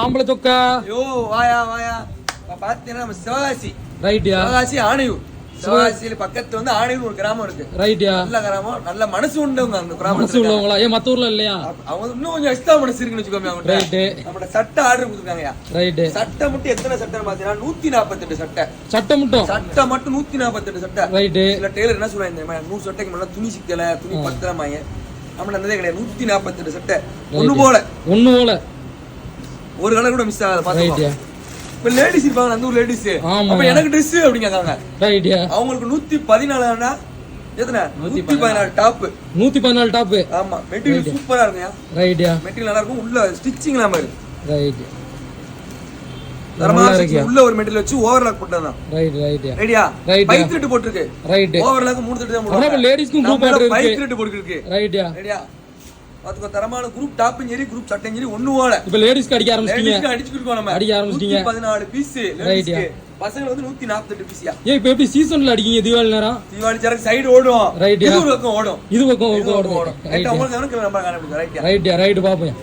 ஆம்பளை சொக்கா. யோ வாயா வாயா. பாத்தீங்கன்னா நம்ம சிவகாசி. ரைட்யா. சிவகாசி ஆணையூர். சிவகாசியில பக்கத்துல வந்து ஆணையூர் ஒரு கிராமம் இருக்கு. ரைட்யா. நல்ல கிராமம், நல்ல மனசு உண்டவங்க அந்த கிராமத்துல. மனசு உள்ளவங்களா? ஏன் மத்த ஊர்ல இல்லையா? அவங்க இன்னும் கொஞ்சம் எக்ஸ்ட்ரா மனசு இருக்குன்னு வச்சுக்கோங்க அவங்க. ரைட். நம்ம சட்டை ஆர்டர் கொடுத்துருக்காங்கயா. ரைட். சட்டை மட்டும் எத்தனை சட்டை பாத்தீங்கன்னா 148 சட்டை. சட்டை மட்டும் 148 சட்டை. ரைட். சில டெய்லர் என்ன சொல்றாங்க, 100 சட்டைக்கு மேல துணி சிக்கல, துணி பத்தலமாங்க. நம்ம நல்லதே கிடையாது. 148 சட்டை. ஒண்ணு போல ஒரு கலர் கூட மிஸ் ஆகாத பாத்துக்கோ. இப்ப லேடிஸ் இருப்பாங்க, அந்த ஊர் லேடிஸ். அப்ப எனக்கு Dress அப்படி கேட்காங்க. ரைட். அவங்களுக்கு 114 எத்தனை? 114 டாப். 114 டாப். ஆமா, மெட்டீரியல் சூப்பரா இருக்குங்க. ரைட். மெட்டீரியல் நல்லா இருக்கும். உள்ள ஸ்டிச்சிங் எல்லாம் இருக்கு. ரைட். தரமா இருக்கு. உள்ள ஒரு மெட்டீரியல் வச்சு ஓவர்லாக் போட்டதான். ரைட். ரெடியா? பைக் த்ரெட் போட்டுருக்கு. ரைட். ஓவர்லாக் 3 த்ரெட் தான் போடுறாங்க. அப்ப லேடிஸ்க்கும் குரூப் ஆர்டர் இருக்கு. பைக் த்ரெட் போட்டுருக்கு. ரைட்யா. ரெடியா? பாத்துக்கோ, தரமான குரூப் டாப்பும் சரி, குரூப் சட்டையும் சரி, ஒண்ணு போல. இப்ப லேடிஸ்க்கு அடிக்க ஆரம்பிச்சிட்டீங்க. லேடிஸ்க்கு அடிச்சிட்டு நம்ம. அடிக்க ஆரம்பிச்சிட்டீங்க. 114 பீஸ் லேடிஸ்க்கு. பசங்க வந்து 148 பீஸ்யா. ஏய், இப்ப எப்படி சீசன்ல அடிக்கீங்க தீபாவளி நேரம்? தீபாவளி சரக்கு சைடு ஓடும். ரைட். இது ஒரு பக்கம் ஓடும். இது பக்கம் ஓடும். ரைட். உங்களுக்கு நம்பர் காண முடியும். ரைட். ரைட் பாப்போம்.